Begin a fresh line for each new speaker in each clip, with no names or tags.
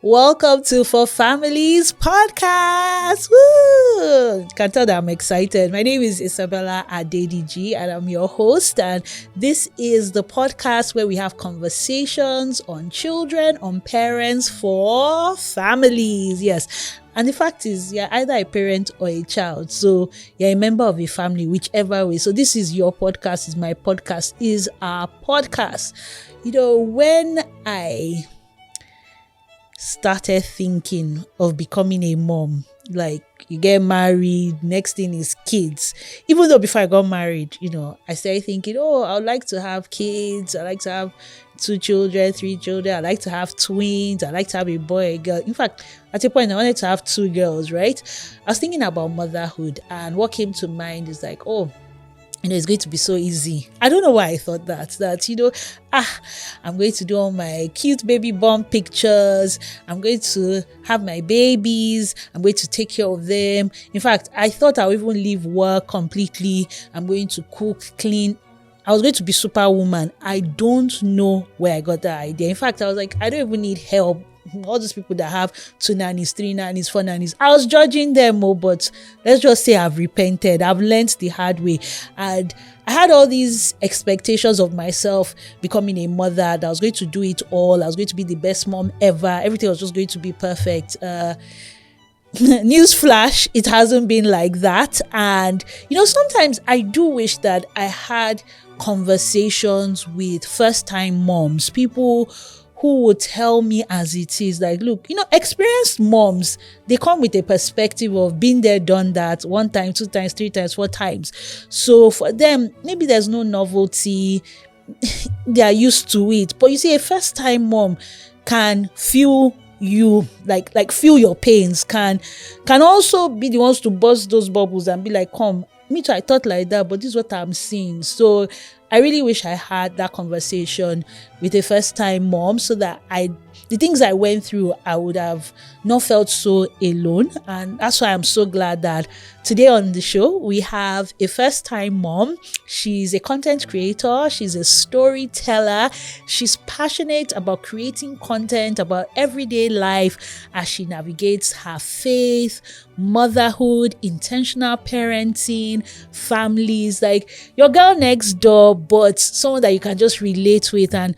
Welcome to ForFamilies Podcast. Woo! Can tell that I'm excited. My name is Isabella Adediji and I'm your host. And this is the podcast where we have conversations on children, on parents, for families. Yes. And the fact is, you're either a parent or a child. So you're a member of a family, whichever way. So this is your podcast, is my podcast, is our podcast. You know, when I started thinking of becoming a mom, like you get married, next thing is kids. Even though before I got married, I started thinking, I would like to have kids. I like to have 2 children, 3 children. I like to have twins. I like to have a boy, a girl. In fact, at a point I wanted to have 2 girls, right? I was thinking about motherhood, and what came to mind is like, it's going to be so easy. I don't know why I thought that I'm going to do all my cute baby bump pictures. I'm going to have my babies. I'm going to take care of them. In fact, I thought I would even leave work completely. I'm going to cook, clean. I was going to be superwoman. I don't know where I got that idea. In fact, I was like, I don't even need help. All those people that have 2 nannies, 3 nannies, 4 nannies, I was judging them, but let's just say I've repented. I've learned the hard way. And I had all these expectations of myself becoming a mother, that I was going to do it all. I was going to be the best mom ever. Everything was just going to be perfect. Newsflash, it hasn't been like that. And, sometimes I do wish that I had conversations with first-time moms, people who would tell me as it is, like, look, experienced moms, they come with a perspective of being there, done that 1 time, 2 times, 3 times, 4 times. So for them, maybe there's no novelty. They are used to it. But you see, a first-time mom can feel you, like feel your pains, can also be the ones to burst those bubbles and be like, come, me too, I thought like that, but this is what I'm seeing. So I really wish I had that conversation with a first-time mom, so that the things I went through, I would have not felt so alone. And that's why I'm so glad that today on the show, we have a first-time mom. She's a content creator. She's a storyteller. She's passionate about creating content about everyday life as she navigates her faith, motherhood, intentional parenting, families, like your girl next door, but someone that you can just relate with, and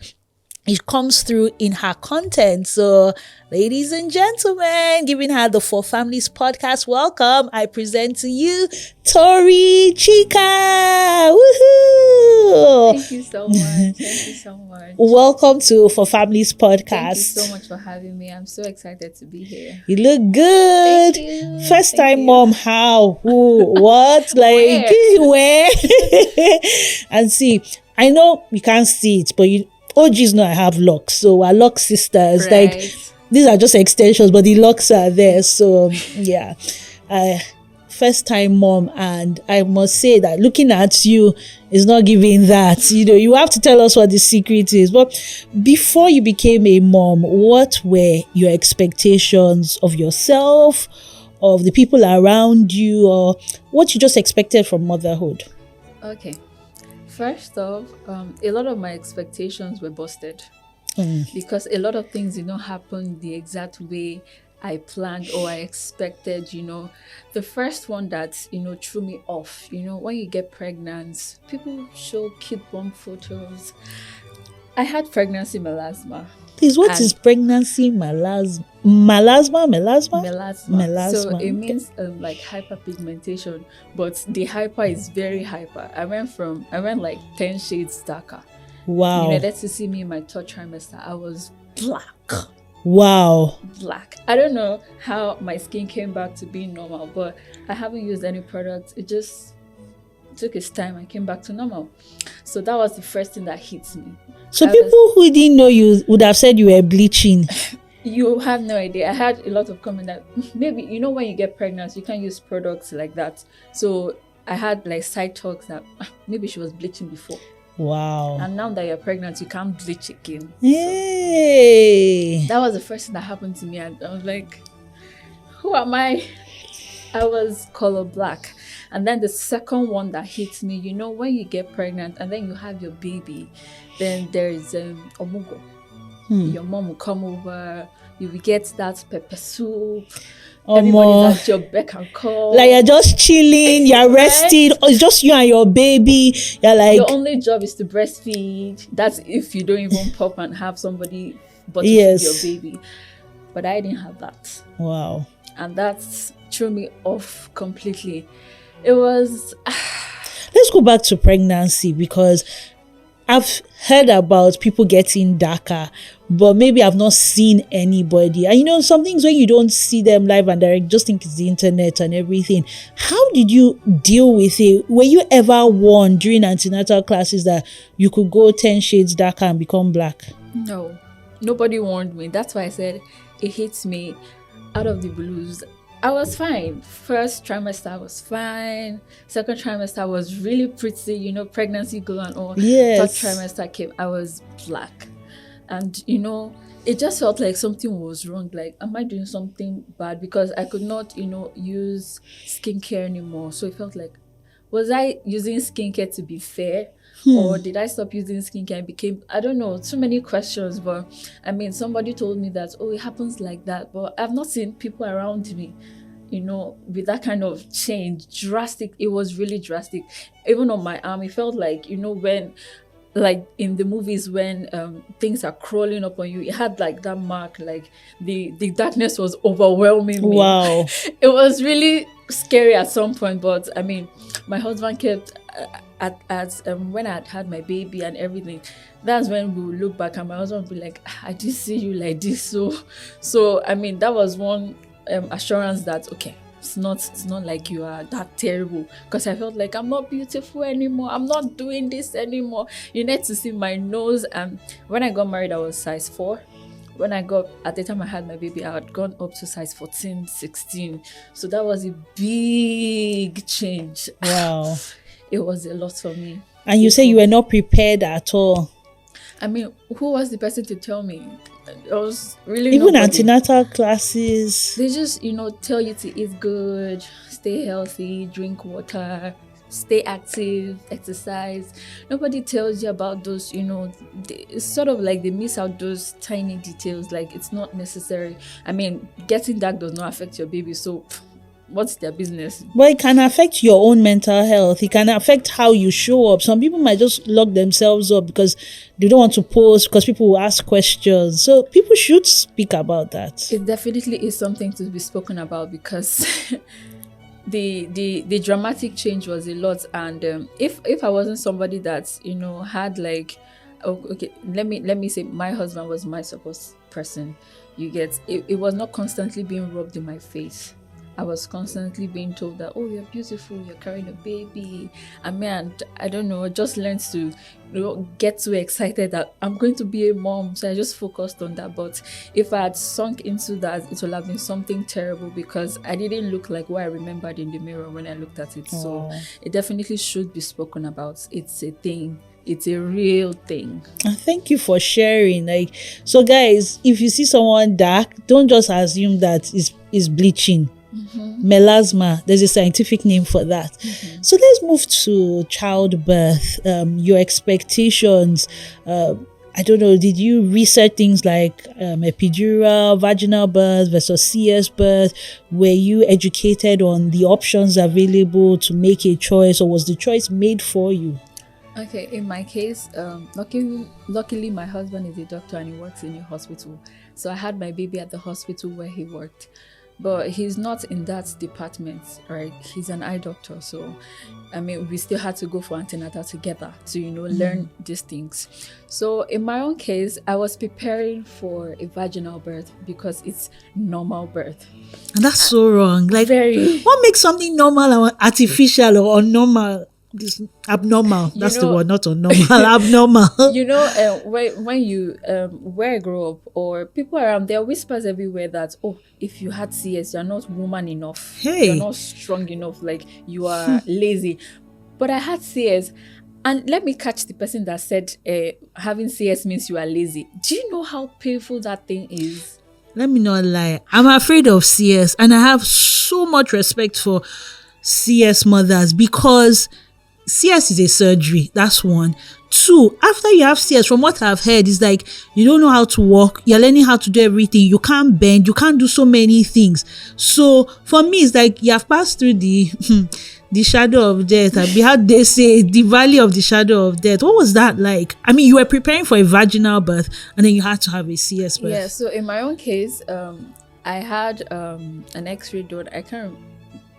it comes through in her content. So, ladies and gentlemen, giving her the ForFamilies Podcast welcome, I present to you Tori Chika. Woohoo!
Thank you so much. Thank you so much.
Welcome to ForFamilies Podcast.
Thank you so much for having me. I'm so excited to be here.
You look good.
Thank you.
First
Thank
time
you.
mom, how? Who? What? Like, where? And see, I know you can't see it, but OGs know I have locks, so we're lock sisters.
Right.
Like, these are just extensions, but the locks are there. So yeah, first time mom, and I must say that looking at you is not giving that. You have to tell us what the secret is. But before you became a mom, what were your expectations of yourself, of the people around you, or what you just expected from motherhood?
Okay. First off, a lot of my expectations were busted because a lot of things did not happen the exact way I planned or I expected. The first one that threw me off, when you get pregnant, people show kid bump photos. I had pregnancy melasma.
Please, what is pregnancy melasma? Melasma.
So it means like hyperpigmentation, but the hyper is very hyper. I went like 10 shades darker.
Wow.
That's to see me in my 3rd trimester. I was black.
Wow.
Black. I don't know how my skin came back to being normal, but I haven't used any products. It just took its time. I came back to normal. So that was the first thing that hit me.
So people who didn't know you would have said you were bleaching.
You have no idea. I had a lot of comment that maybe, when you get pregnant, you can't use products like that. So I had like side talks that maybe she was bleaching before.
Wow.
And now that you're pregnant, you can't bleach again.
Hey.
So that was the first thing that happened to me. And I was like, who am I? I was color black. And then the second one that hits me, when you get pregnant and then you have your baby, then there is omugo. Your mom will come over. You will get that pepper soup.
More.
Everybody's at your beck and call.
Like you're just chilling, you're resting. It's just you and your baby. You're like,
your only job is to breastfeed. That's if you don't even pop and have somebody but to feed your baby. But I didn't have that.
Wow.
And that threw me off completely. It was...
Let's go back to pregnancy, because I've heard about people getting darker, but maybe I've not seen anybody. And some things when you don't see them live and direct, just think it's the internet and everything. How did you deal with it? Were you ever warned during antenatal classes that you could go 10 shades darker and become black?
No, nobody warned me. That's why I said it hits me out of the blues. I was fine. First trimester I was fine. Second trimester was really pretty, pregnancy glow and all.
Yes.
Third trimester came, I was black. And, it just felt like something was wrong. Like, am I doing something bad? Because I could not, use skincare anymore. So it felt like, was I using skincare to be fair? Or did I stop using skincare and became, I don't know, too many questions. But somebody told me that, it happens like that. But I've not seen people around me, with that kind of change. Drastic. It was really drastic. Even on my arm, it felt like, when, like in the movies when things are crawling up on you, it had like that mark, like the darkness was overwhelming me.
Wow.
It was really scary at some point. But my husband kept... when I had my baby and everything, that's when we would look back and my husband would be like, I did see you like this. So that was one assurance that, okay, it's not like you are that terrible, because I felt like I'm not beautiful anymore. I'm not doing this anymore. You need to see my nose. And when I got married, I was size 4. At the time I had my baby, I had gone up to size 14, 16. So that was a big change.
Wow.
It was a lot for me.
And you say you were not prepared at all.
Who was the person to tell me? I was really
even
nobody.
Antenatal classes.
They just, tell you to eat good, stay healthy, drink water, stay active, exercise. Nobody tells you about those, it's sort of like they miss out those tiny details. Like, it's not necessary. Getting dark does not affect your baby. So what's their business?
But it can affect your own mental health. It can affect how you show up. Some people might just lock themselves up because they don't want to post, because people will ask questions. So people should speak about that.
It definitely is something to be spoken about, because the dramatic change was a lot. And if I wasn't somebody that had like, okay, let me say my husband was my support person. You get it was not constantly being rubbed in my face. I was constantly being told that, you're beautiful, you're carrying a baby. I don't know, I just learned to get too excited that I'm going to be a mom. So I just focused on that. But if I had sunk into that, it would have been something terrible, because I didn't look like what I remembered in the mirror when I looked at it.
Aww.
So it definitely should be spoken about. It's a thing. It's a real thing.
Thank you for sharing. So guys, if you see someone dark, don't just assume that it's bleaching.
Mm-hmm.
Melasma, there's a scientific name for that.
Mm-hmm.
So let's move to childbirth. Your expectations. I don't know, did you research things like epidural, vaginal birth versus CS birth? Were you educated on the options available to make a choice, or was the choice made for you?
Okay, in my case, luckily my husband is a doctor and he works in a hospital. So I had my baby at the hospital where he worked. But he's not in that department, right? He's an eye doctor. So, we still had to go for antenatal together to, learn these things. So in my own case, I was preparing for a vaginal birth because it's normal birth.
And that's so wrong. Like,
very.
What makes something normal or artificial or unnormal? This abnormal. That's the word, not unnormal. Abnormal.
When you where I grew up, or people around, there are whispers everywhere that, if you had CS, you're not woman enough.
Hey.
You're not strong enough. Like, you are lazy. But I had CS, and let me catch the person that said having CS means you are lazy. Do you know how painful that thing is?
Let me not lie. I'm afraid of CS, and I have so much respect for CS mothers, because CS is a surgery. That's one. Two, after you have CS, from what I've heard, is like you don't know how to walk. You're learning how to do everything. You can't bend. You can't do so many things. So for me, it's like you have passed through the the shadow of death. I mean, how they say the valley of the shadow of death. What was that like? I mean, you were preparing for a vaginal birth, and then you had to have a CS birth.
Yeah. So in my own case, I had an X-ray done. I can't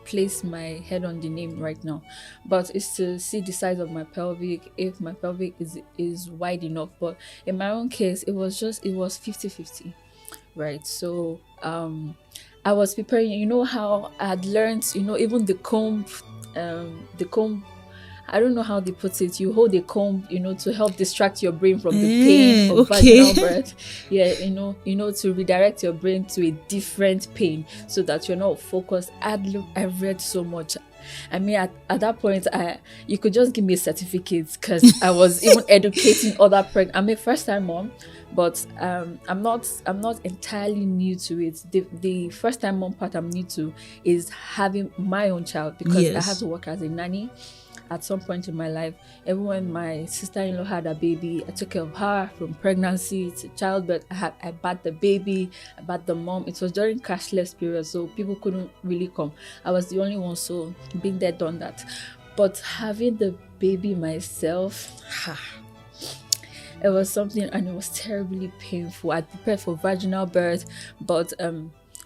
place my head on the name right now, but it's to see the size of my pelvic, if my pelvic is wide enough. But in my own case, it was 50-50, right? So I was preparing. You know how I had learned, even the comb, I don't know how they put it. You hold a comb, to help distract your brain from the pain of vaginal birth. Yeah, to redirect your brain to a different pain so that you're not focused. I read so much. I mean, at that point, you could just give me a certificate because I was even educating other pregnant. I'm a first-time mom, but I'm not entirely new to it. The first-time mom part I'm new to is having my own child, because I had to work as a nanny at some point in my life. Even when my sister-in-law had a baby, I took care of her from pregnancy to childbirth. I bathed the baby, I bathed the mom. It was during cashless period, so people couldn't really come. I was the only one, so been there, done that. But having the baby myself, it was something, and it was terribly painful. I prepared for vaginal birth, but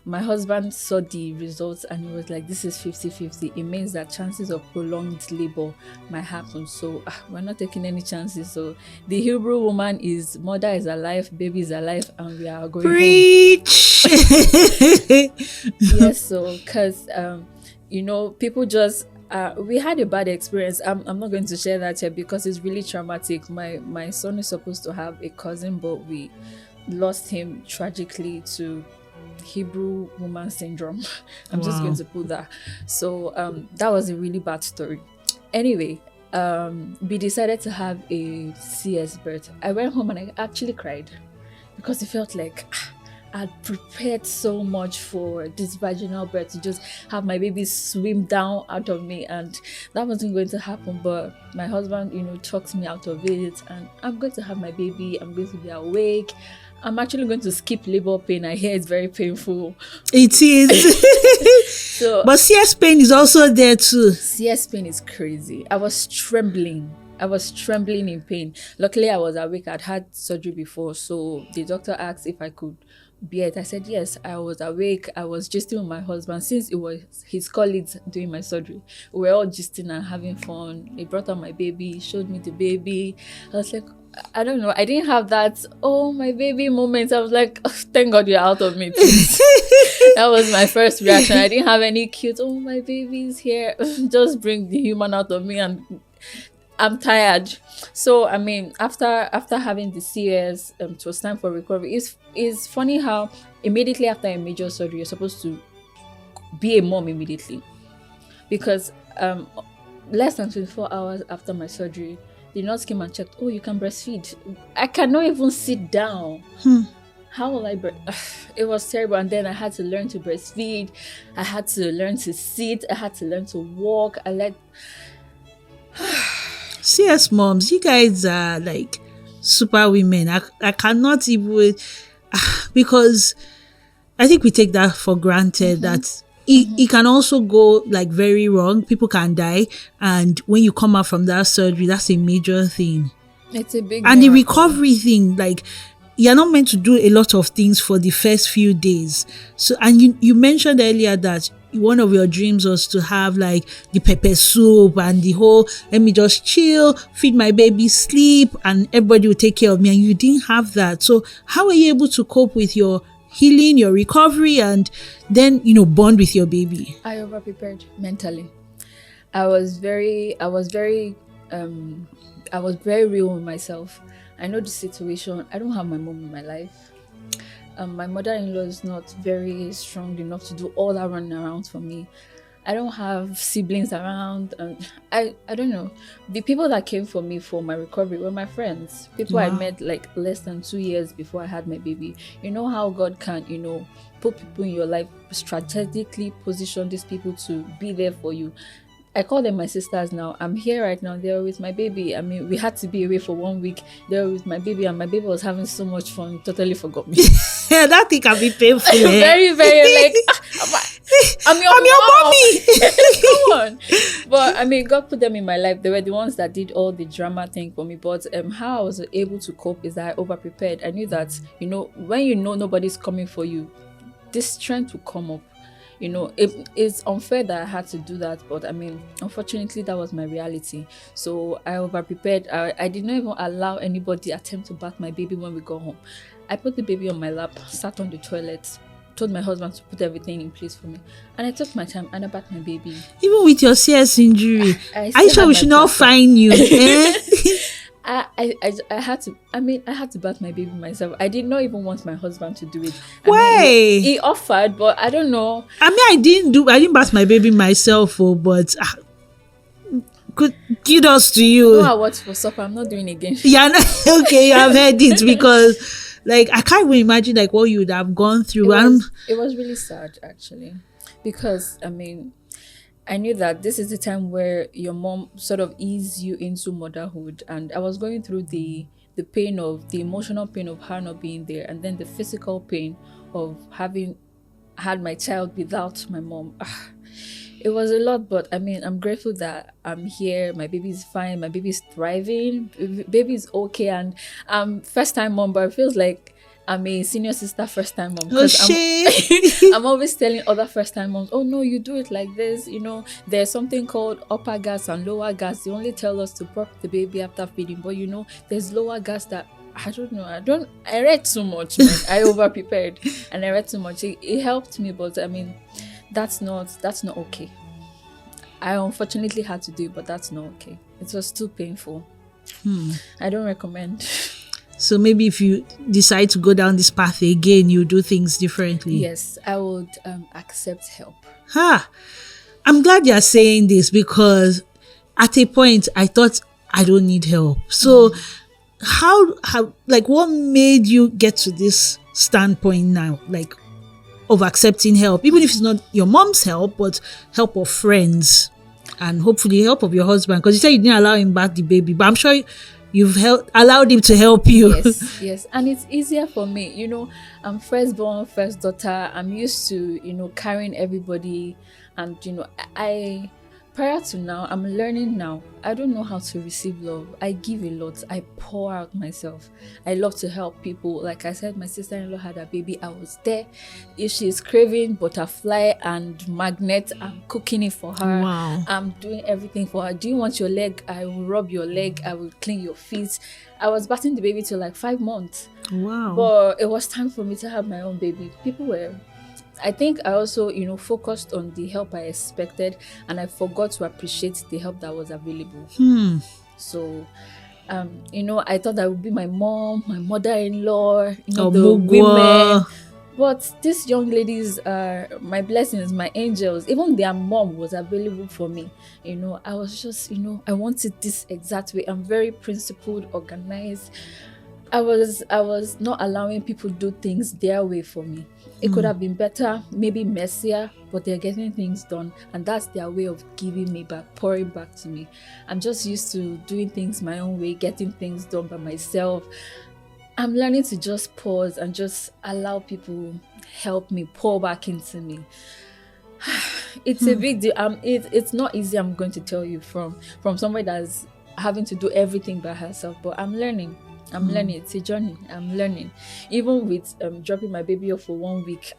my husband saw the results and he was like, this is 50-50. It means that chances of prolonged labor might happen. So we're not taking any chances. So the Hebrew woman is, mother is alive, baby is alive, and we are going
Preach.
home. Yes, so because, people just, we had a bad experience. I'm not going to share that here because it's really traumatic. My son is supposed to have a cousin, but we lost him tragically to Hebrew woman syndrome. I'm just going to put that. So that was a really bad story. Anyway, we decided to have a CS birth. I went home and I actually cried because it felt like I'd prepared so much for this vaginal birth, to just have my baby swim down out of me, and that wasn't going to happen. But my husband, talked me out of it, and I'm going to have my baby. I'm going to be awake. I'm actually going to skip labor pain. I hear it's very painful.
It is. But CS pain is also there too.
CS pain is crazy. I was trembling in pain. Luckily, I was awake. I'd had surgery before. So the doctor asked if I could bear it. I said yes. I was awake. I was gisting with my husband since it was his colleagues doing my surgery. We were all gisting and having fun. He brought out my baby, showed me the baby. I was like, I don't know. I didn't have that, oh, my baby moment. I was like, oh, thank God you're out of me. That was my first reaction. I didn't have any cute, oh, my baby's here. Just bring the human out of me, and I'm tired. So, I mean, after having the CS, it was time for recovery. It's funny how immediately after a major surgery, you're supposed to be a mom immediately. Because less than 24 hours after my surgery, the nurse came and checked, oh, you can breastfeed. I cannot even sit down. How will I It was terrible. And then I had to learn to breastfeed. I had to learn to sit. I had to learn to walk.
CS moms, you guys are like super women. I cannot even, because I think we take that for granted, that it can also go like very wrong. People can die, and when you come out from that surgery, that's a major thing.
It's a big
and miracle. The recovery thing, like, you're not meant to do a lot of things for the first few days. So, and you mentioned earlier that one of your dreams was to have like the pepper soup and the whole, let me just chill, feed my baby, sleep, and everybody will take care of me, and you didn't have that. So how are you able to cope with your healing, your recovery, and then bond with your baby?
I over-prepared mentally. I was very real with myself. I know the situation. I don't have my mom in my life. My mother-in-law is not very strong enough to do all that running around for me. I don't have siblings around. I don't know. The people that came for me for my recovery were my friends. People I met like less than 2 years before I had my baby. You know how God can, put people in your life, strategically position these people to be there for you. I call them my sisters now. I'm here right now. They're with my baby. I mean, we had to be away for 1 week. They were with my baby, and my baby was having so much fun. Totally forgot me.
Yeah, that thing can be painful.
Very, very like, I'm your mommy. Come on. But I mean, God put them in my life. They were the ones that did all the drama thing for me. But how I was able to cope is that I over prepared. I knew that, when you know nobody's coming for you, this strength will come up. It's unfair that I had to do that, but I mean, unfortunately, that was my reality. So I over prepared. I did not even allow anybody attempt to bath my baby when we got home. I put the baby on my lap, sat on the toilet, told my husband to put everything in place for me, and I took my time and I bathed my baby.
Even with your CS injury, are you sure we should not fine you?
I had to. I mean, I had to bath my baby myself. I did not even want my husband to do it.
Why?
He offered, but I don't know.
I mean, I didn't bath my baby myself, but good kudos to you.
You know what for supper? I'm not doing it again.
Yeah, okay, I've heard it because. Like, I can't even imagine like what you would have gone through.
It was really sad, actually, because I mean, I knew that this is the time where your mom sort of eased you into motherhood, and I was going through the emotional pain of her not being there, and then the physical pain of having had my child without my mom. It was a lot, but I mean, I'm grateful that I'm here. My baby's fine. My baby's thriving. Baby's okay, and I'm first-time mom, but it feels like I'm a senior sister first-time mom. I'm always telling other first-time moms, oh no, you do it like this. There's something called upper gas and lower gas. They only tell us to prop the baby after feeding, but there's lower gas that I don't know. I read too much, man. I over-prepared and I read too much. It helped me, but I mean, that's not okay. I unfortunately had to do it, but that's not okay. It was too painful. I don't recommend.
So maybe if you decide to go down this path again, you do things differently.
Yes, I would accept help.
I'm glad you're saying this, because at a point I thought I don't need help. So how like what made you get to this standpoint now, like of accepting help, even if it's not your mom's help, but help of friends and hopefully help of your husband? Because you said you didn't allow him bath the baby, but I'm sure you've allowed him to help you.
Yes, and it's easier for me. I'm firstborn, first daughter. I'm used to carrying everybody, and I prior to now, I'm learning now. I don't know how to receive love. I give a lot. I pour out myself. I love to help people. Like I said, my sister-in-law had a baby. I was there. If she's craving butterfly and magnet, I'm cooking it for her.
Wow.
I'm doing everything for her. Do you want your leg? I will rub your leg. I will clean your feet. I was bathing the baby till like 5 months.
Wow.
But it was time for me to have my own baby. I think I also, focused on the help I expected, and I forgot to appreciate the help that was available. So, I thought that would be my mom, my mother-in-law, the women. But these young ladies are my blessings, my angels. Even their mom was available for me. I was just, I wanted this exact way. I'm very principled, organized. I was not allowing people to do things their way for me. It could have been better, maybe messier, but they're getting things done, and that's their way of giving me back, pouring back to me. I'm just used to doing things my own way, getting things done by myself. I'm learning to just pause and just allow people help me, pour back into me. It's a big deal. It's not easy, I'm going to tell you, from somebody that's having to do everything by herself, but I'm learning. Learning. It's a journey. I'm learning. Even with dropping my baby off for 1 week,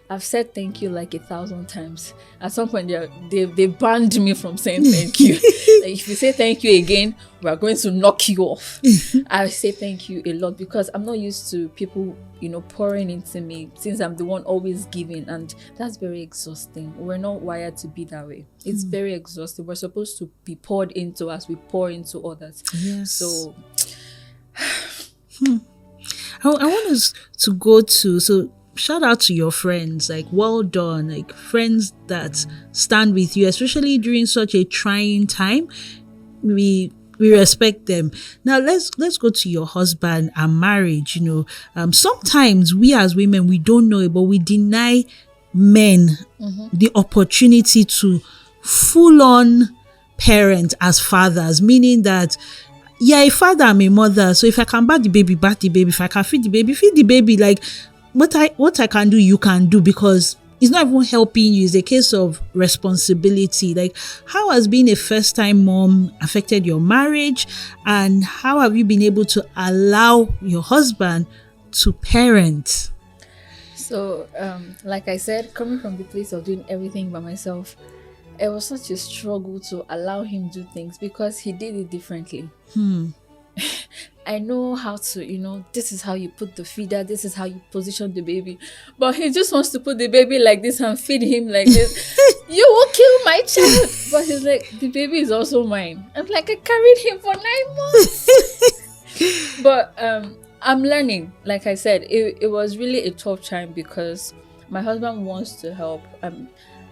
I've said thank you like 1,000 times. At some point, they banned me from saying thank you. Like, if you say thank you again, we're going to knock you off. I say thank you a lot because I'm not used to people, pouring into me, since I'm the one always giving, and that's very exhausting. We're not wired to be that way. It's very exhausting. We're supposed to be poured into as we pour into others.
Yes.
So
I want us to go to, so shout out to your friends, like well done, like friends that stand with you, especially during such a trying time. We respect them. Now let's go to your husband and marriage. Sometimes we as women, we don't know it, but we deny men the opportunity to full-on parent as fathers, meaning that you're a father, I'm a mother. So if I can bath the baby, bath the baby. If I can feed the baby. Like what I can do, you can do, because it's not even helping you. It's a case of responsibility. Like, how has being a first-time mom affected your marriage, and how have you been able to allow your husband to parent?
So, like I said, coming from the place of doing everything by myself, it was such a struggle to allow him do things because he did it differently. I know how to, this is how you put the feeder, this is how you position the baby. But he just wants to put the baby like this and feed him like this. You will kill my child. But he's like, the baby is also mine. I'm like, I carried him for 9 months. But I'm learning. Like I said, it was really a tough time because my husband wants to help.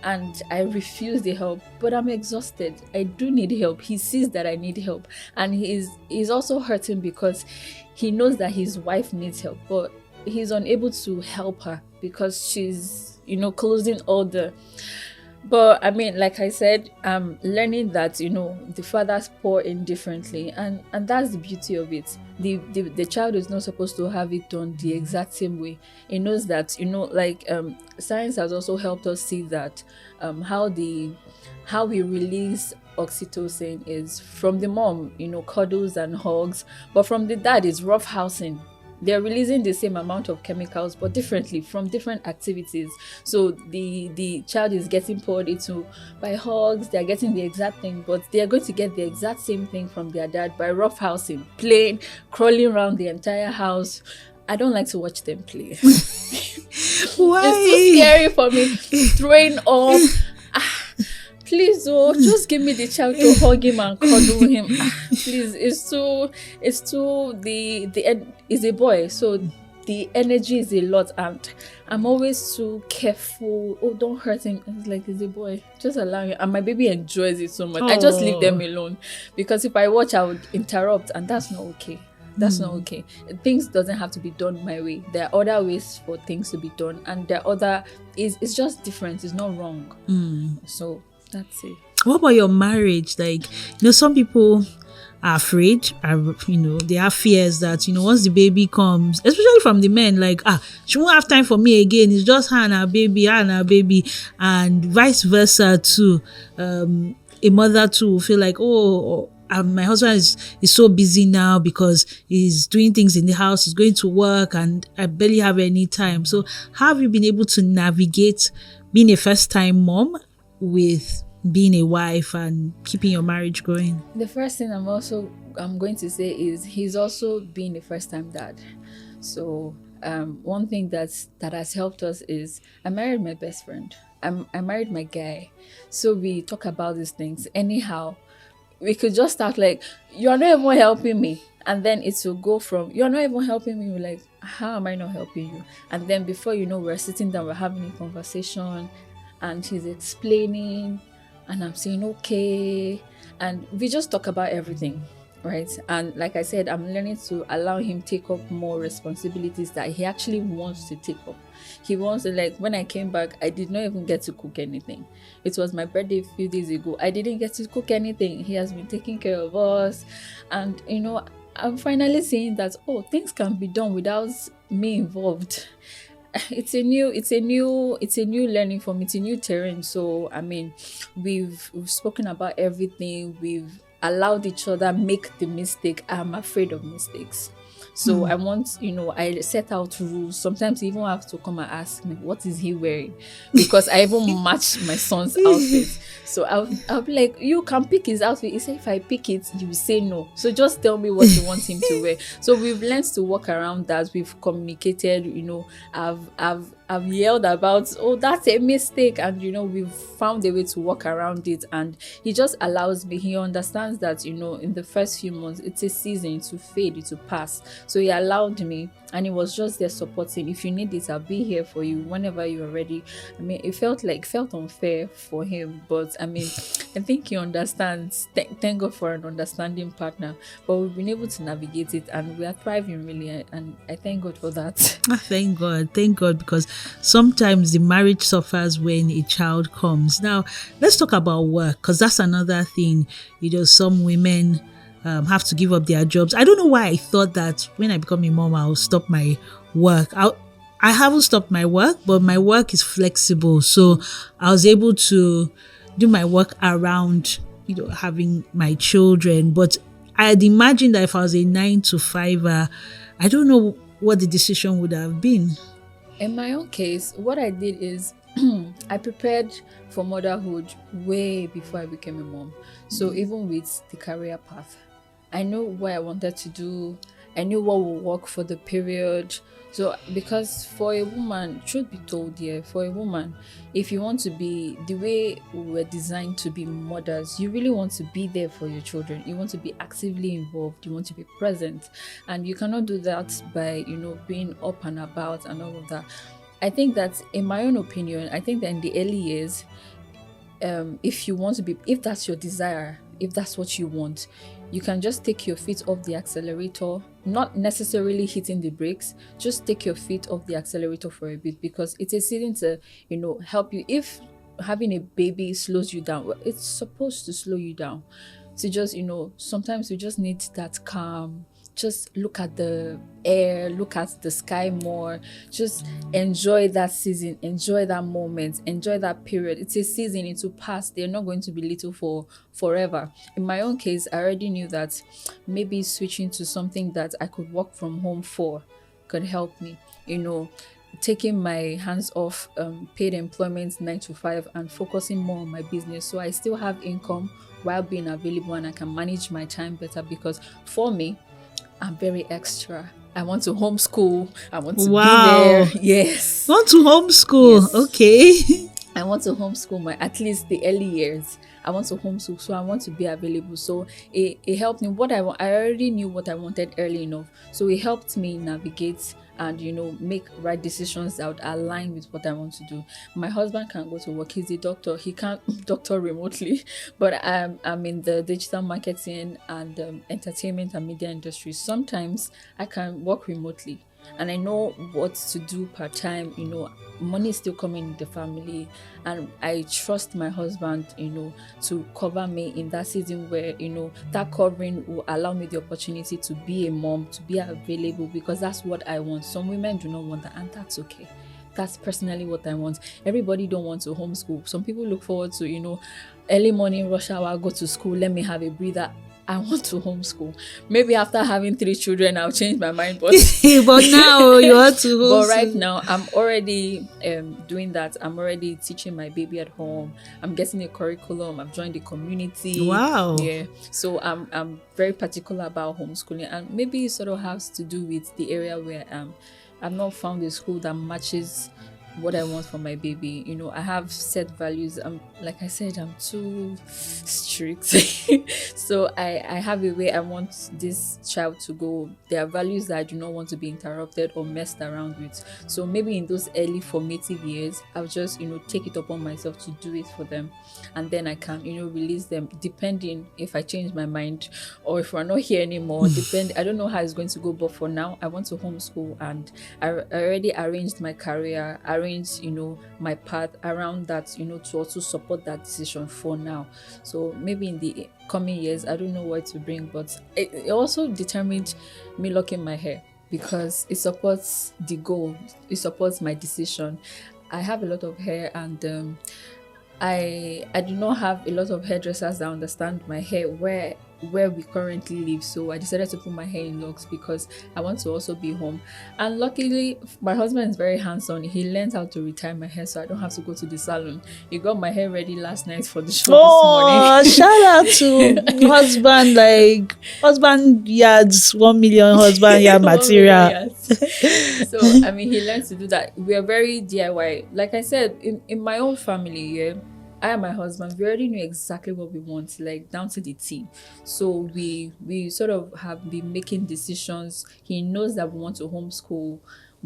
And I refuse the help, but I'm exhausted. I do need help. He sees that I need help, and he's also hurting because he knows that his wife needs help, but he's unable to help her because she's closing all the. But I mean, like I said, I'm learning that the fathers pour in differently, and that's the beauty of it. The child is not supposed to have it done the exact same way. It knows that science has also helped us see that how we release oxytocin is from the mom, cuddles and hugs, but from the dad is rough housing. They're releasing the same amount of chemicals, but differently from different activities. So the child is getting poured into by hugs. They're getting the exact thing, but they're going to get the exact same thing from their dad by rough housing, playing, crawling around the entire house. I don't like to watch them play.
Why?
It's too scary for me. Throwing up. Please, just give me the child to hug him and cuddle him. Please, it's a boy, so the energy is a lot, and I'm always too careful. Oh, don't hurt him. It's like, it's a boy, just allow him. And my baby enjoys it so much. I just leave them alone, because if I watch, I would interrupt, and that's not okay. That's not okay. Things doesn't have to be done my way. There are other ways for things to be done, and it's just different. It's not wrong. So that's it.
What about your marriage? Like, some people are afraid, they have fears that, once the baby comes, especially from the men, like, she won't have time for me again. It's just her and her baby, and vice versa too. A mother too will feel like, my husband is so busy now because he's doing things in the house, he's going to work, and I barely have any time. So how have you been able to navigate being a first-time mom with being a wife and keeping your marriage going?
The first thing I'm going to say is he's also being a first-time dad. So one thing that has helped us is I married my best friend. I married my guy. So we talk about these things. Anyhow, we could just start like, you're not even helping me. And then it will go from, you're not even helping me. We're like, how am I not helping you? And then before you know, we're sitting down, we're having a conversation, and he's explaining, and I'm saying, okay. And we just talk about everything, right? And like I said, I'm learning to allow him take up more responsibilities that he actually wants to take up. He wants to, like, when I came back, I did not even get to cook anything. It was my birthday a few days ago. I didn't get to cook anything. He has been taking care of us. And, I'm finally seeing that, things can be done without me involved. It's a new learning for me. It's a new terrain. So I mean, we've spoken about everything. We've allowed each other make the mistake. I'm afraid of mistakes. So I want, I set out rules. Sometimes he even have to come and ask me, what is he wearing? Because I even match my son's outfit. So I'll be like, you can pick his outfit. He said, if I pick it, you say no. So just tell me what you want him to wear. So we've learned to work around that. We've communicated, I've yelled about, that's a mistake. And, we've found a way to work around it. And he just allows me, he understands that, in the first few months, it's a season, to fade, it to pass. So he allowed me, and he was just there supporting. If you need it, I'll be here for you whenever you are ready. I mean, it felt unfair for him, but I mean, I think he understands. Thank God for an understanding partner. But we've been able to navigate it, and we are thriving really, and I thank God for that.
Thank God, because sometimes the marriage suffers when a child comes. Now, let's talk about work, because that's another thing. Some women have to give up their jobs. I don't know why I thought that when I become a mom, I'll stop my work. I haven't stopped my work, but my work is flexible. So I was able to do my work around, having my children. But I'd imagine that if I was a 9 to 5, I don't know what the decision would have been.
In my own case, what I did is I prepared for motherhood way before I became a mom. So even with the career path, I knew what I wanted to do. I knew what would work for the period. So because for a woman, truth be told, for a woman, if you want to be the way we were designed to be mothers, you really want to be there for your children. You want to be actively involved. You want to be present. And you cannot do that by, being up and about and all of that. I think that, in my own opinion, I think that in the early years, if that's your desire, if that's what you want, you can just take your feet off the accelerator, not necessarily hitting the brakes, just take your feet off the accelerator for a bit, because it's a season to, help you. If having a baby slows you down, well, it's supposed to slow you down. So just, sometimes we just need that calm. Just look at the air, look at the sky more, just enjoy that season, enjoy that moment, enjoy that period. It's a season, it will pass. They're not going to be little for forever. In my own case, I already knew that maybe switching to something that I could work from home for could help me, taking my hands off paid employment 9 to 5 and focusing more on my business, so I still have income while being available, and I can manage my time better. Because for me, I'm very extra. I want to homeschool. I want to be there. Yes.
Want to homeschool? Yes. Okay.
I want to homeschool at least the early years. I want to homeschool, so I want to be available. So it helped me. I already knew what I wanted early enough. So it helped me navigate and make right decisions that would align with what I want to do. My husband can go to work. He's a doctor. He can't doctor remotely, but I'm in the digital marketing and entertainment and media industry. Sometimes I can work remotely, and I know what to do part-time. Money is still coming in the family, and I trust my husband to cover me in that season where that covering will allow me the opportunity to be a mom, to be available, because that's what I want. Some women do not want that, and that's okay. That's personally what I want. Everybody don't want to homeschool. Some people look forward to early morning rush hour, go to school, let me have a breather. I want to homeschool. Maybe after having 3 children, I'll change my mind. But
but now you want to homeschool.
But right now, I'm already doing that. I'm already teaching my baby at home. I'm getting a curriculum. I've joined the community.
Wow.
Yeah. So I'm very particular about homeschooling, and maybe it sort of has to do with the area where I've not found a school that matches what I want for my baby. I have set values. Like I said, I'm too strict. So I have a way I want this child to go. There are values that I do not want to be interrupted or messed around with. So maybe in those early formative years, I'll just take it upon myself to do it for them, and then I can release them, depending if I change my mind or if we're not here anymore. I don't know how it's going to go, but for now I want to homeschool, and I already arranged my career, my path around that, to also support that decision for now. So maybe in the coming years, I don't know what to bring, but it also determined me locking my hair, because it supports the goal. It supports my decision. I have a lot of hair, and I do not have a lot of hairdressers that understand my hair where we currently live. So I decided to put my hair in locks because I want to also be home. And luckily, my husband is very hands-on. He learned how to retire my hair, so I don't have to go to the salon. He got my hair ready last night for the show this morning.
Shout out to husband, husband yards, 1 million husband yard material.
So he learned to do that. We are very DIY. Like I said, in my own family, I and my husband, we already knew exactly what we want, like down to the T. So we sort of have been making decisions. He knows that we want to homeschool.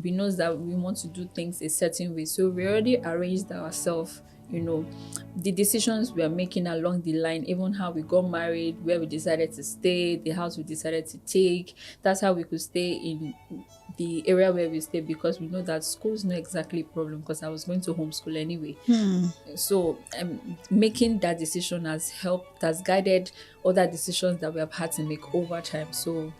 We knows that we want to do things a certain way. So we already arranged ourselves, the decisions we are making along the line, even how we got married, where we decided to stay, the house we decided to take. That's how we could stay in the area where we stay, because we know that school's not exactly a problem, because I was going to homeschool anyway. So making that decision has helped, has guided other decisions that we have had to make over time. So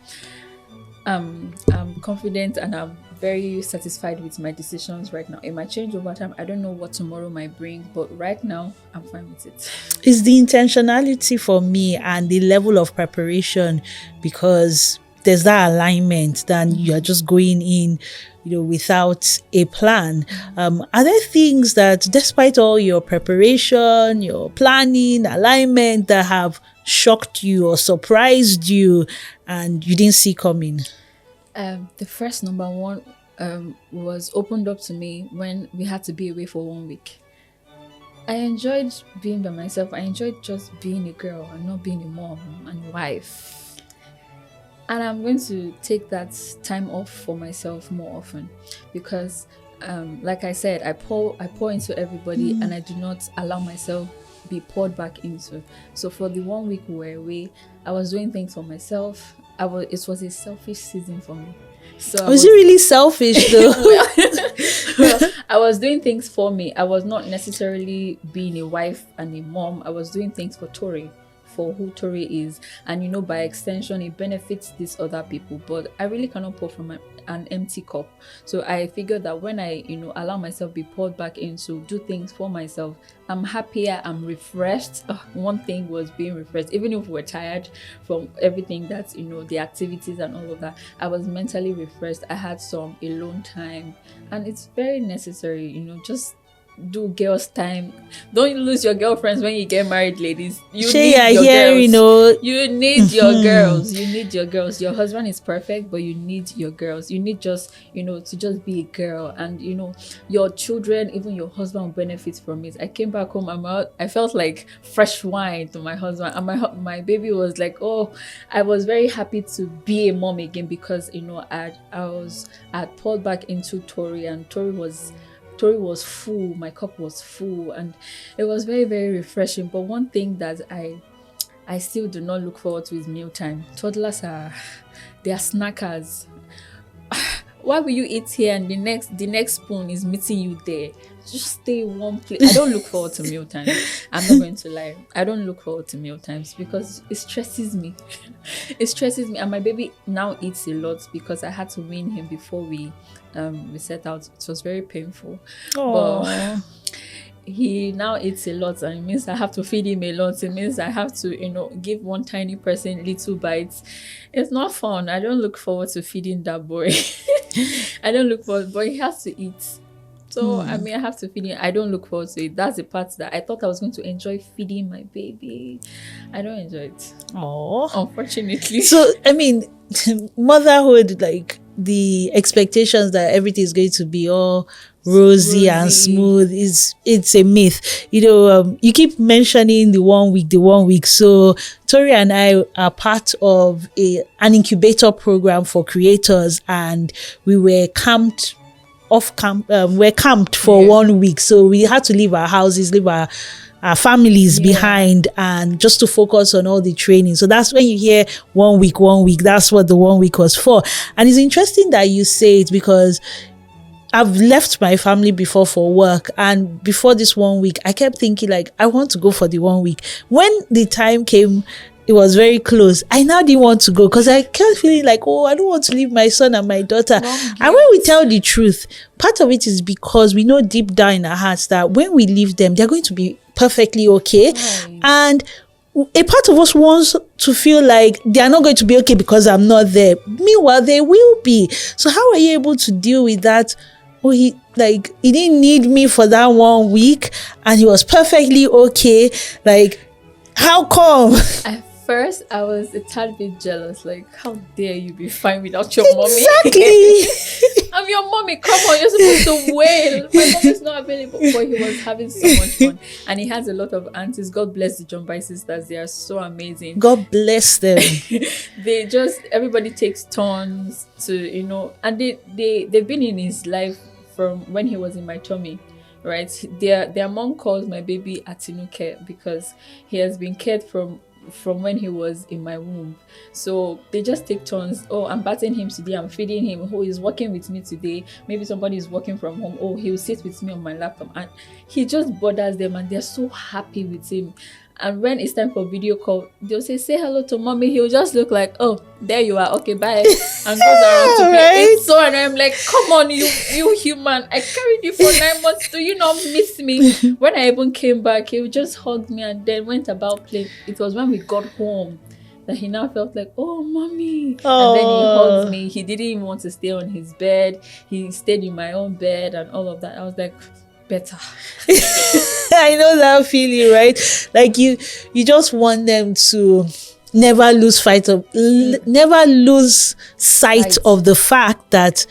I'm confident and I'm very satisfied with my decisions right now. It might change over time. I don't know what tomorrow might bring, but right now I'm fine with it.
It's the intentionality for me and the level of preparation, because there's that alignment. Then you're just going in, without a plan. Are there things that, despite all your preparation, your planning, alignment, that have shocked you or surprised you and you didn't see coming?
The first number one was opened up to me when we had to be away for 1 week. I enjoyed being by myself. I enjoyed just being a girl and not being a mom and wife. And I'm going to take that time off for myself more often, because like I said, I pour into everybody and I do not allow myself be poured back into. So for the 1 week we were away, I was doing things for myself. It was a selfish season for me. So
was it really selfish though?
Well, I was doing things for me. I was not necessarily being a wife and a mom. I was doing things for Tori, for who Tori is, and by extension it benefits these other people, but I really cannot pour from an empty cup. So I figured that when I allow myself be poured back into, do things for myself, I'm happier, I'm refreshed. One thing was being refreshed. Even if we're tired from everything that's the activities and all of that, I was mentally refreshed. I had some alone time, and it's very necessary. Just do girls time. Don't lose your girlfriends when you get married, ladies. You need your girls. You need your girls. You need your girls. Your husband is perfect, but you need your girls. You need just to just be a girl, and your children, even your husband will benefit from it. I came back home, I felt like fresh wine to my husband, and my baby was like, oh, I was very happy to be a mom again, because I had poured back into Tori, and Tori was full, my cup was full, and it was very, very refreshing. But one thing that I still do not look forward to is mealtime. Toddlers they are snackers. Why will you eat here and the next spoon is meeting you there? Just stay in one place. I don't look forward to mealtime. I'm not going to lie. I don't look forward to mealtimes because it stresses me. It stresses me, and my baby now eats a lot because I had to wean him before we set out. It was very painful.
Aww.
But he now eats a lot, and it means I have to feed him a lot. It means I have to give one tiny person little bites. It's not fun. I don't look forward to feeding that boy. I don't look forward, but he has to eat. So, I have to feed him. I don't look forward to it. That's the part that I thought I was going to enjoy, feeding my baby. I don't enjoy it.
Oh,
unfortunately.
So, motherhood, like the expectations that everything is going to be all rosy and smooth, it's a myth. You keep mentioning the 1 week. So Tori and I are part of an incubator program for creators, and we were camped for 1 week. So we had to leave our houses, leave our families behind, and just to focus on all the training. So that's when you hear 1 week, that's what the 1 week was for. And it's interesting that you say it, because I've left my family before for work, and before this 1 week, I kept thinking like, I want to go for the 1 week. When the time came, it was very close. I now didn't want to go because I kept feeling like, I don't want to leave my son and my daughter. And when we tell the truth, part of it is because we know deep down in our hearts that when we leave them, they're going to be perfectly okay. Right. And a part of us wants to feel like they are not going to be okay because I'm not there. Meanwhile, they will be. So how are you able to deal with that? He didn't need me for that 1 week and he was perfectly okay. Like, how come?
At first, I was a tad bit jealous. Like, how dare you be fine without your mommy?
Exactly.
I'm your mommy. Come on, you're supposed to wail. My mom is not available. But he was having so much fun. And he has a lot of aunties. God bless the Jumbai sisters. They are so amazing.
God bless them.
Everybody takes turns to, and they've been in his life from when he was in my tummy. Right, their mom calls my baby Atinuke because he has been cared from from when he was in my womb. So they just take turns. Oh, I'm bathing him today, I'm feeding him. Oh, he's working with me today. Maybe somebody is working from home. Oh, he'll sit with me on my laptop, and he just bothers them, and they're so happy with him. And when it's time for video call, they'll say hello to mommy. He'll just look like, oh, there you are, okay, bye, and goes around to play. It's so, and I'm like, come on, you human, I carried you for 9 months, do you not miss me? When I even came back, he just hugged me and then went about playing. It was when we got home that he now felt like, oh, mommy.
Oh.
And then he hugged me. He didn't even want to stay on his bed. He stayed in my own bed and all of that. I was like, better.
I know that feeling, right? Like you just want them to never lose never lose sight of the fact that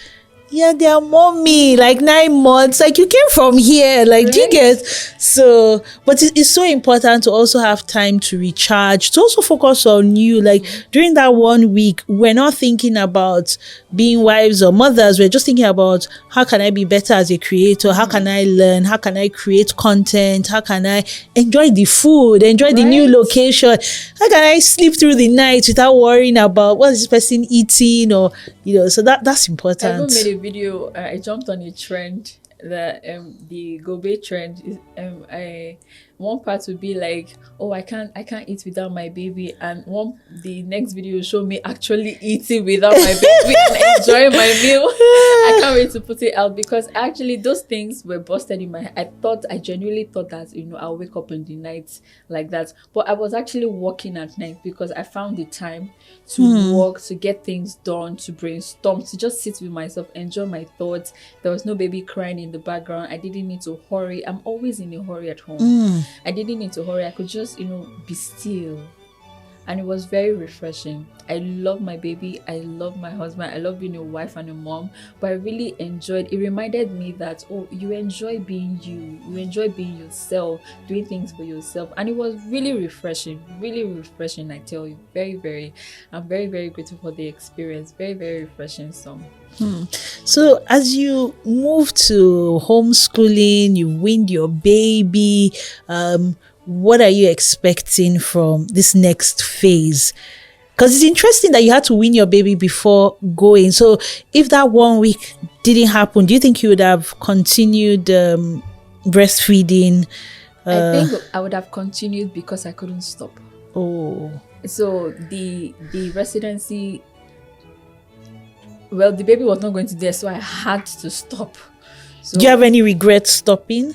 their mommy, like 9 months, like you came from here, like, right? Do you get? So, but it's so important to also have time to recharge, to also focus on you. Like during that 1 week, we're not thinking about being wives or mothers. We're just thinking about, how can I be better as a creator? How can I learn? How can I create content? How can I enjoy the food, enjoy the new location? How can I sleep through the night without worrying about what is this person eating, or so that's important.
I even made a video. I jumped on a trend, the Gobe trend. One part would be like, oh, I can't eat without my baby, and the next video will show me actually eating without my baby and enjoying my meal. I can't wait to put it out, because actually those things were busted in my head. I genuinely thought that I'll wake up in the night like that, but I was actually working at night because I found the time to work, to get things done, to brainstorm, to just sit with myself, enjoy my thoughts. There was no baby crying in the background. I didn't need to hurry. I'm always in a hurry at home. I didn't need to hurry. I could just, be still. And it was very refreshing. I love my baby. I love my husband. I love being a wife and a mom. But I really enjoyed it. Reminded me that, oh, you enjoy being you. You enjoy being yourself, doing things for yourself. And it was really refreshing. Really refreshing, I tell you. I'm very, very grateful for the experience. Very, very refreshing.
So as you move to homeschooling, you weaned your baby, what are you expecting from this next phase? Because it's interesting that you had to wean your baby before going. So if that 1 week didn't happen, do you think you would have continued breastfeeding?
I think I would have continued because I couldn't stop.
Oh.
So the residency, well, the baby was not going to there, so I had to stop. So,
do you have any regrets stopping?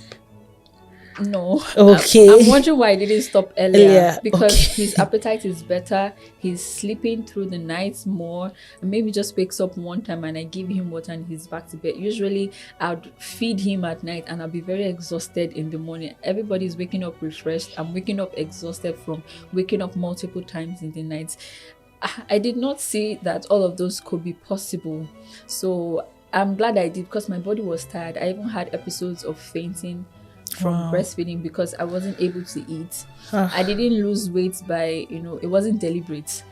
No.
Okay.
I'm wondering why I didn't stop earlier. Because his appetite is better. He's sleeping through the nights more. And maybe just wakes up one time and I give him water and he's back to bed. Usually I'd feed him at night and I'll be very exhausted in the morning. Everybody's waking up refreshed. I'm waking up exhausted from waking up multiple times in the night. I did not see that all of those could be possible. So I'm glad I did, because my body was tired. I even had episodes of fainting from breastfeeding because I wasn't able to eat. I didn't lose weight by, it wasn't deliberate.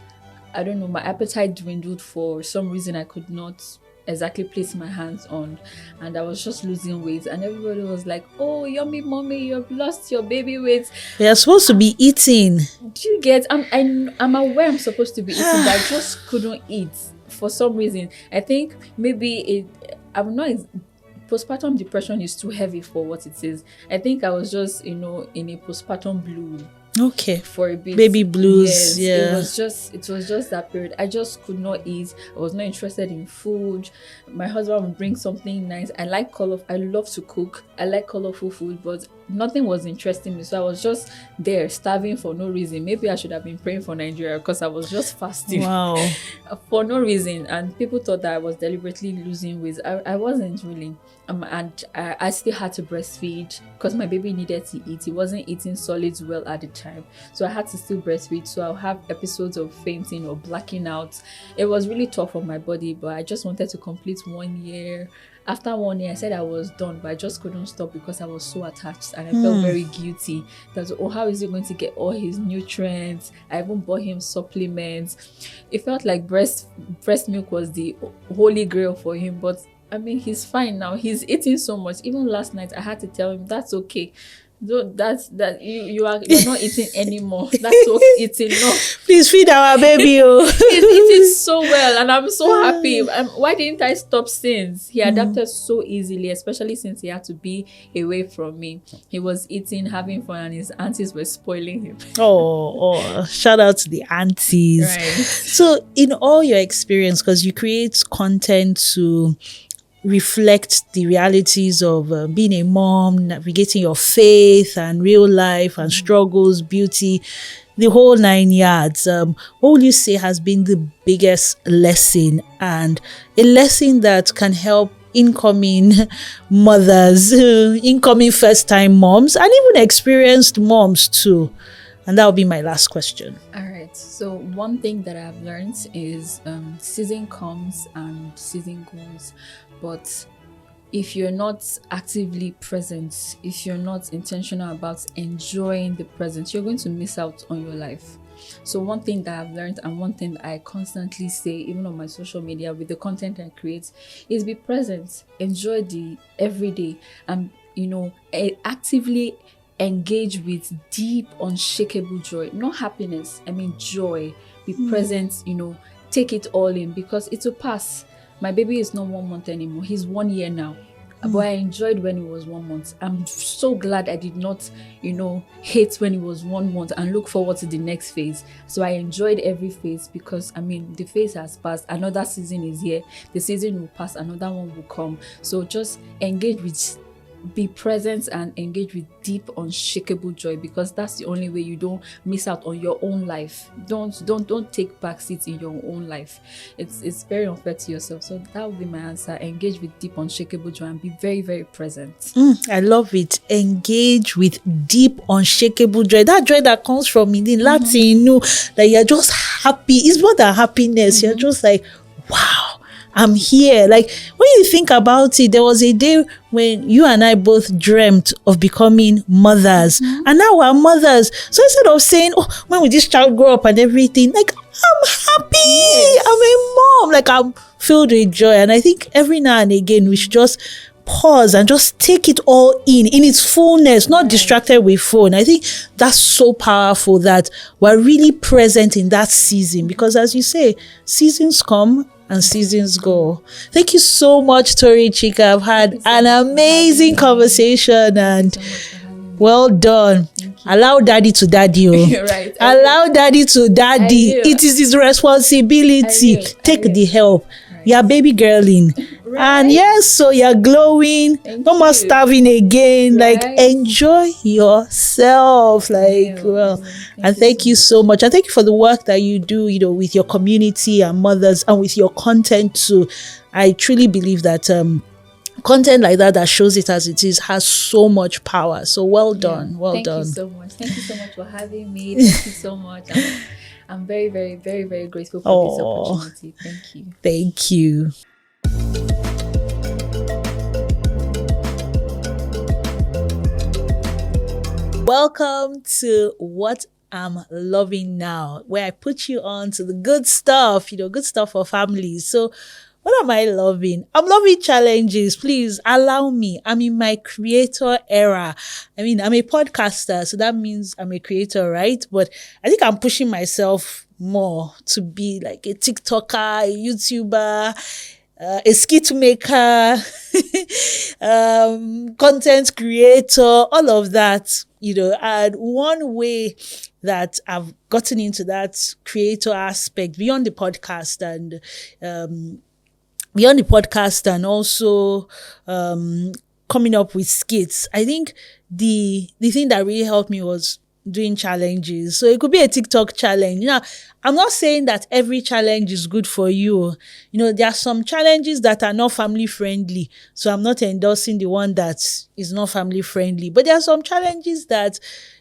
I don't know, my appetite dwindled for some reason I could not exactly place my hands on, and I was just losing weight, and everybody was like, oh, yummy mommy, you've lost your baby weight. You're
supposed to be eating.
Do you get? I'm aware I'm supposed to be eating, but I just couldn't eat for some reason. I think maybe I'm not. Postpartum depression is too heavy for what it is. I think I was just, in a postpartum blue.
Okay.
For a bit.
Baby blues.
Yes,
yeah.
It was just that period. I just could not eat. I was not interested in food. My husband would bring something nice. I love to cook. I like colorful food, but nothing was interesting me. So I was just there starving for no reason. Maybe I should have been praying for Nigeria, because I was just fasting.
Wow.
For no reason. And people thought that I was deliberately losing weight. I wasn't really. And I still had to breastfeed because my baby needed to eat. He wasn't eating solids well at the time. So I had to still breastfeed. So I'll have episodes of fainting or blacking out. It was really tough on my body, but I just wanted to complete 1 year. After 1 year, I said I was done, but I just couldn't stop because I was so attached and I felt very guilty. That, how is he going to get all his nutrients? I even bought him supplements. It felt like breast milk was the holy grail for him, but he's fine now. He's eating so much. Even last night, I had to tell him, that's okay. You're not eating anymore. That's what eating. No,
Please feed our baby. Oh.
he's eating so well, and I'm so happy. Why didn't I stop since? He adapted so easily, especially since he had to be away from me. He was eating, having fun, and his aunties were spoiling him.
Oh, shout out to the aunties.
Right.
So in all your experience, because you create content to reflect the realities of being a mom, navigating your faith and real life and struggles, beauty, the whole 9 yards. What would you say has been the biggest lesson, and a lesson that can help incoming mothers, incoming first-time moms, and even experienced moms too? And that will be my last question.
All right. So one thing that I've learned is season comes and season goes. But if you're not actively present, if you're not intentional about enjoying the present, you're going to miss out on your life. So one thing that I've learned, and one thing that I constantly say, even on my social media with the content I create, is be present, enjoy the everyday, and actively engage with deep, unshakable joy. Not happiness, I mean joy. Be present, take it all in, because it will pass. My baby is not 1 month anymore. He's 1 year now. But I enjoyed when he was 1 month. I'm so glad I did not, hate when he was 1 month and look forward to the next phase. So I enjoyed every phase, because, the phase has passed. Another season is here. The season will pass. Another one will come. So just engage with, be present and engage with deep, unshakable joy, because that's the only way you don't miss out on your own life. Don't take back seats in your own life. It's very unfair to yourself. So that would be my answer. Engage with deep, unshakable joy and be very, very present.
I love it. Engage with deep, unshakable joy. That joy that comes from within, Latin, that you're just happy. It's more than happiness. You're just like, wow, I'm here. Like, when you think about it, there was a day when you and I both dreamt of becoming mothers, and now we're mothers. So instead of saying, oh, when will this child grow up and everything, like, I'm happy. Yes. I'm a mom. Like, I'm filled with joy. And I think every now and again we should just pause and just take it all in its fullness, not distracted with phone. I think that's so powerful, that we're really present in that season, because as you say, seasons come and seasons go. Thank you so much, Tori Chika. I've had an amazing conversation, and well done. Allow daddy to daddy.
Right.
Allow daddy to daddy. It is his responsibility. Take the help. You're baby girling. Right. And yes, so you're glowing. No more starving again. Right. Like, enjoy yourself. Like, thank you so much. And thank you for the work that you do, with your community and mothers, and with your content too. I truly believe that content like that shows it as it is has so much power. So well done. Well done.
Thank you so much. Thank you so much for having me. Thank you so much. I'm very, very, very, very grateful for this opportunity. Thank you.
Thank you. Welcome to What I'm Loving Now, where I put you on to the good stuff, good stuff for families. So what am I loving? I'm loving challenges. Please allow me. I'm in my creator era. I'm a podcaster, so that means I'm a creator, right? But I think I'm pushing myself more to be like a TikToker, a YouTuber, a skit maker, content creator, all of that, and one way that I've gotten into that creator aspect beyond the podcast and also coming up with skits. I think the thing that really helped me was doing challenges. So it could be a TikTok challenge. Now, I'm not saying that every challenge is good for you. There are some challenges that are not family friendly. So I'm not endorsing the one that is not family friendly. But there are some challenges that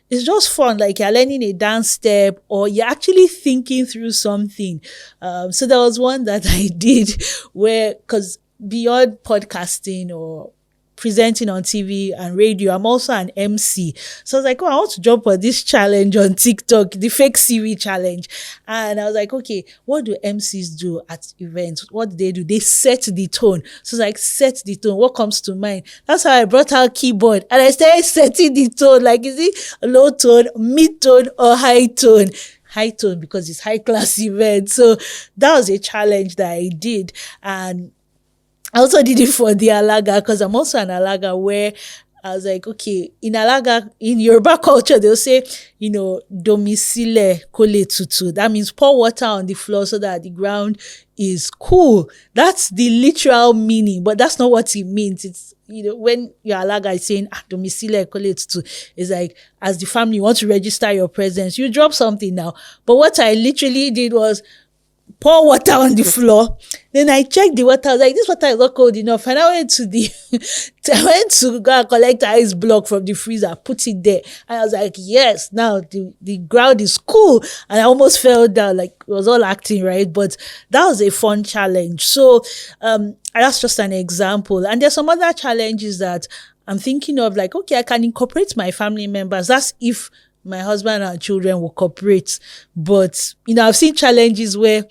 it's just fun, like you're learning a dance step or you're actually thinking through something. So there was one that I did because beyond podcasting or presenting on TV and radio. I'm also an MC. So I was like, oh, I want to jump on this challenge on TikTok, the fake CV challenge. And I was like, okay, what do MCs do at events? What do? They set the tone. So it's like, set the tone. What comes to mind? That's how I brought out keyboard and I started setting the tone. Like, is it a low tone, mid tone, or high tone? High tone, because it's high class event. So that was a challenge that I did. And I also did it for the Alaga, because I'm also an Alaga, where I was like, okay, in Alaga, in Yoruba culture, they'll say, domisile kole tutu. That means pour water on the floor so that the ground is cool. That's the literal meaning, but that's not what it means. It's, when your Alaga is saying, domisile kole tutu, it's like, as the family, you want to register your presence, you drop something now. But what I literally did was pour water on the floor. Then I checked the water. I was like, this water is not cold enough. And I went to go and collect ice block from the freezer, put it there. And I was like, yes, now the ground is cool. And I almost fell down, like it was all acting, right? But that was a fun challenge. So that's just an example. And there's some other challenges that I'm thinking of, like, okay, I can incorporate my family members. That's if my husband and children will cooperate. But, I've seen challenges where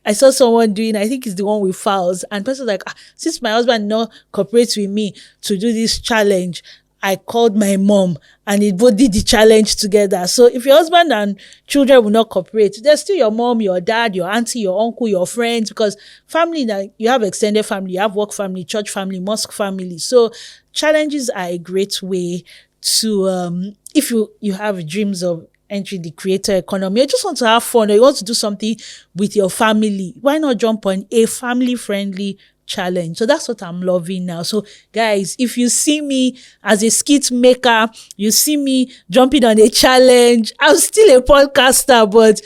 I saw someone doing, I think it's the one with fowls, and the person's like, since my husband not cooperates with me to do this challenge, I called my mom and it both did the challenge together. So if your husband and children will not cooperate, there's still your mom, your dad, your auntie, your uncle, your friends, because family, now you have extended family, you have work family, church family, mosque family. So challenges are a great way to, if you have dreams of entering the creator economy, you just want to have fun, or you want to do something with your family, why not jump on a family-friendly challenge? So that's what I'm loving now. So guys, if you see me as a skit maker, you see me jumping on a challenge, I'm still a podcaster, but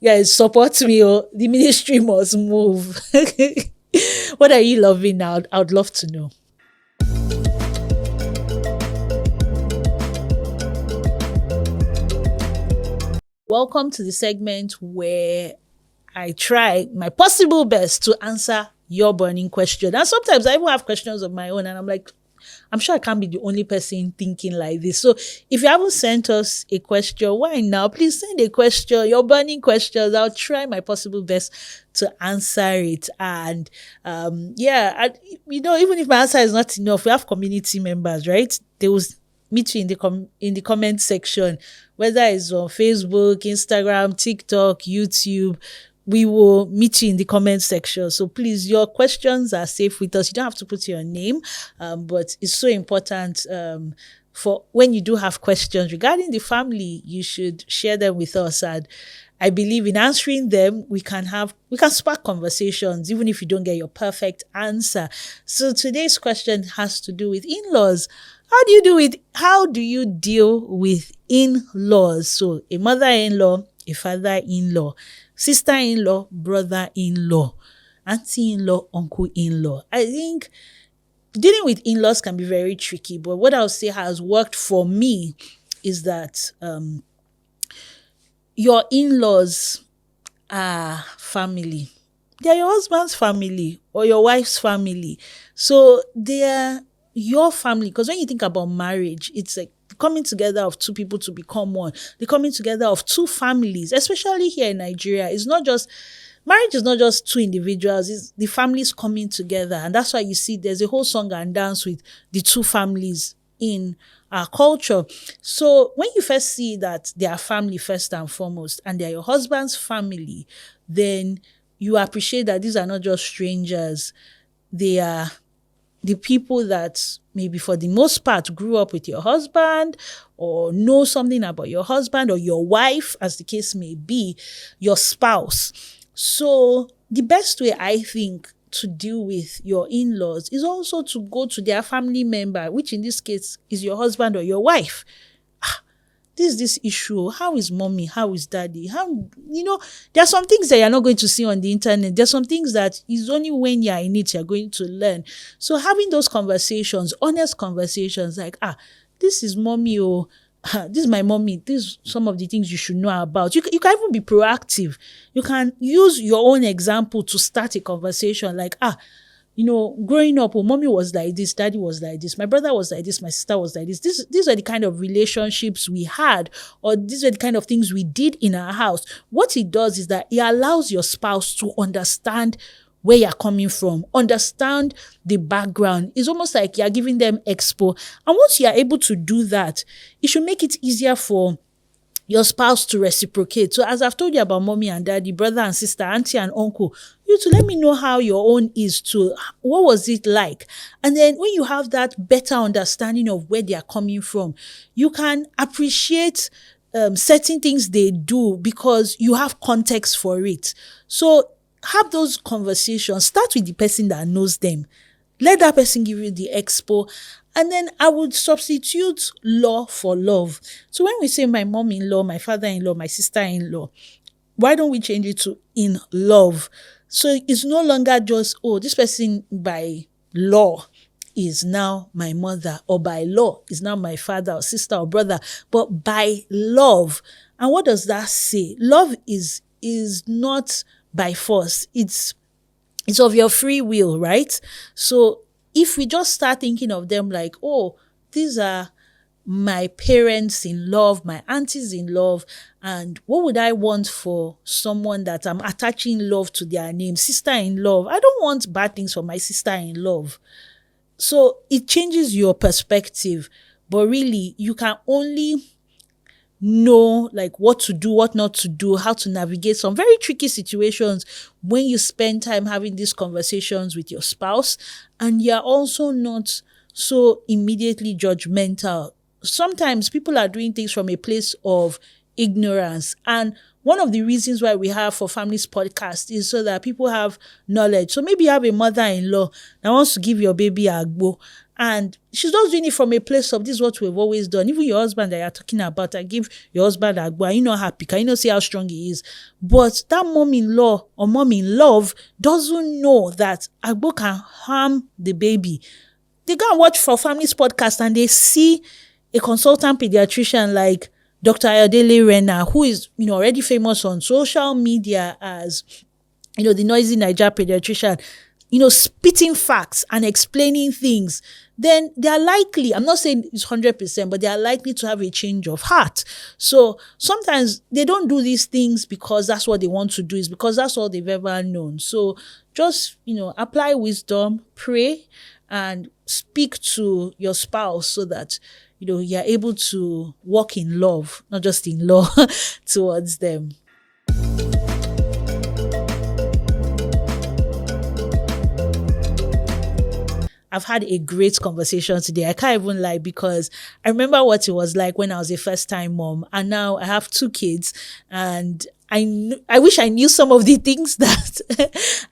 guys, support me. The ministry must move. What are you loving now? I would love to know. Welcome to the segment where I try my possible best to answer your burning question. And sometimes I even have questions of my own, and I'm like, I'm sure I can't be the only person thinking like this. So if you haven't sent us a question, why now? Please send a question, your burning questions. I'll try my possible best to answer it. And even if my answer is not enough, we have community members, right? They will meet you in the comment section, whether it's on Facebook, Instagram, TikTok, YouTube. We will meet you in the comment section. So please, your questions are safe with us. You don't have to put your name, but it's so important for when you do have questions regarding the family, you should share them with us. And I believe in answering them, we can spark conversations, even if you don't get your perfect answer. So today's question has to do with in-laws. How do you deal with in-laws? So a mother-in-law, a father-in-law, sister-in-law, brother-in-law, auntie-in-law, uncle-in-law. I think dealing with in-laws can be very tricky, but what I'll say has worked for me is that your in-laws are family. They're your husband's family or your wife's family. So they're your family, because when you think about marriage, it's like the coming together of two people to become one, the coming together of two families, especially here in Nigeria. Marriage is not just two individuals, it's the families coming together. And that's why you see there's a whole song and dance with the two families in our culture. So when you first see that they are family first and foremost, and they're your husband's family, then you appreciate that these are not just strangers. They are the people that maybe for the most part grew up with your husband, or know something about your husband or your wife, as the case may be, your spouse. So the best way, I think, to deal with your in-laws is also to go to their family member, which in this case is your husband or your wife. This issue. How is mommy? How is daddy? There are some things that you're not going to see on the internet. There's some things that is only when you're in it, you're going to learn. So having those conversations, honest conversations, like, this is mommy, or this is my mommy. This is some of the things you should know about. You can even be proactive. You can use your own example to start a conversation, like, growing up, mommy was like this, daddy was like this, my brother was like this, my sister was like this. These are the kind of relationships we had, or these are the kind of things we did in our house. What it does is that it allows your spouse to understand where you're coming from, understand the background. It's almost like you're giving them expo. And once you're able to do that, it should make it easier for your spouse to reciprocate. So as I've told you about mommy and daddy, brother and sister, auntie and uncle, you to let me know how your own is too. What was it like? And then when you have that better understanding of where they are coming from, you can appreciate certain things they do because you have context for it. So have those conversations. Start with the person that knows them. Let that person give you the expo. And then I would substitute law for love. So when we say my mom-in-law, my father-in-law, my sister-in-law, why don't we change it to in love? So it's no longer just, this person by law is now my mother, or by law is now my father or sister or brother, but by love. And what does that say? Love is not by force. It's of your free will, right? So if we just start thinking of them like, these are my parents in love, my aunties in love, and what would I want for someone that I'm attaching love to their name? Sister in love. I don't want bad things for my sister in love. So it changes your perspective, but really you can only know like what to do, what not to do, how to navigate some very tricky situations when you spend time having these conversations with your spouse, and you're also not so immediately judgmental. Sometimes people are doing things from a place of ignorance, and one of the reasons why we have ForFamilies Podcast is so that people have knowledge. So maybe you have a mother-in-law that wants to give your baby a agbo, and she's just doing it from a place of, this is what we've always done. Even your husband that you're talking about, I give your husband agbo, and you're not happy. Can you not see how strong he is? But that mom-in-law or mom-in-love doesn't know that agbo can harm the baby. They go and watch ForFamilies Podcast and they see a consultant pediatrician like Dr. Ayodele Rena, who is, already famous on social media as, the noisy Naija pediatrician, spitting facts and explaining things, then they are likely, I'm not saying it's 100%, but they are likely to have a change of heart. So sometimes they don't do these things because that's what they want to do, is because that's all they've ever known. So just, apply wisdom, pray, and speak to your spouse so that you're able to walk in love, not just in law, towards them. I've had a great conversation today. I can't even lie, because I remember what it was like when I was a first-time mom, and now I have 2 kids, and I wish I knew some of the things that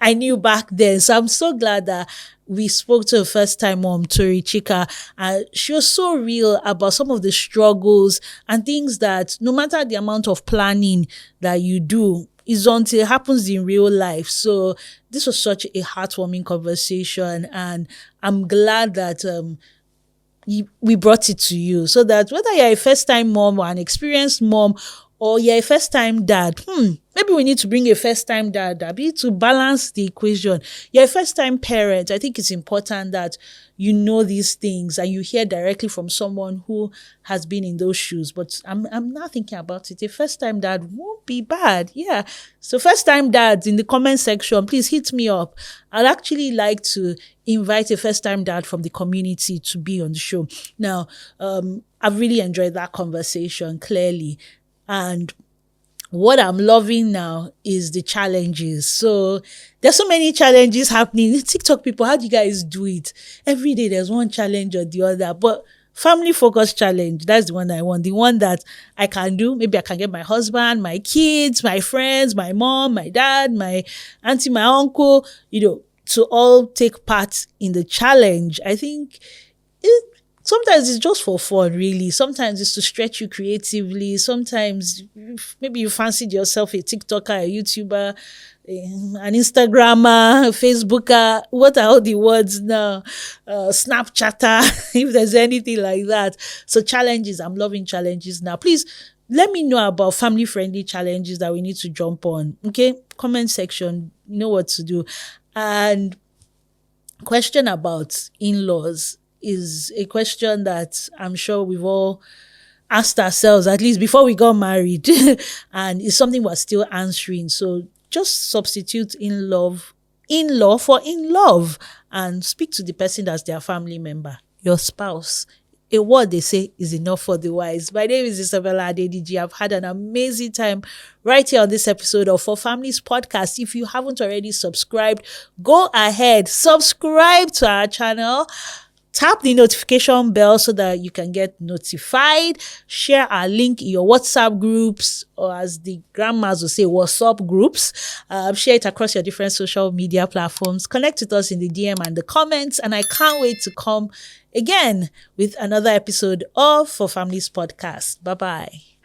I knew back then. So I'm so glad that we spoke to a first-time mom, Tori Chika, and she was so real about some of the struggles and things that no matter the amount of planning that you do, is until it happens in real life. So this was such a heartwarming conversation, and I'm glad that we brought it to you, so that whether you're a first-time mom or an experienced mom, or you're a first-time dad, maybe we need to bring a first-time dad, to balance the equation. You're a first-time parent. I think it's important that you know these things and you hear directly from someone who has been in those shoes. But I'm not thinking about it. A first-time dad won't be bad. Yeah. So first-time dads in the comment section, please hit me up. I'd actually like to invite a first-time dad from the community to be on the show. Now, I've really enjoyed that conversation, clearly. And what I'm loving now is the challenges. So there's so many challenges happening. TikTok people, how do you guys do it? Every day there's one challenge or the other. But family focus challenge, that's the one I want. The one that I can do. Maybe I can get my husband, my kids, my friends, my mom, my dad, my auntie, my uncle, to all take part in the challenge. I think sometimes it's just for fun, really. Sometimes it's to stretch you creatively. Sometimes maybe you fancied yourself a TikToker, a YouTuber, an Instagrammer, Facebooker. What are all the words now? Snapchatter, if there's anything like that. So challenges, I'm loving challenges now. Please let me know about family-friendly challenges that we need to jump on. Okay? Comment section, you know what to do. And question about in-laws is a question that I'm sure we've all asked ourselves, at least before we got married, and it's something we're still answering. So just substitute in-law for in love, and speak to the person that's their family member, your spouse. A word they say is enough for the wise. My name is Isabella Adediji. I've had an amazing time right here on this episode of For Families Podcast. If you haven't already subscribed, go ahead, subscribe to our channel. Tap the notification bell so that you can get notified. Share our link in your WhatsApp groups, or as the grandmas will say, WhatsApp groups. Share it across your different social media platforms. Connect with us in the DM and the comments. And I can't wait to come again with another episode of For Families Podcast. Bye-bye.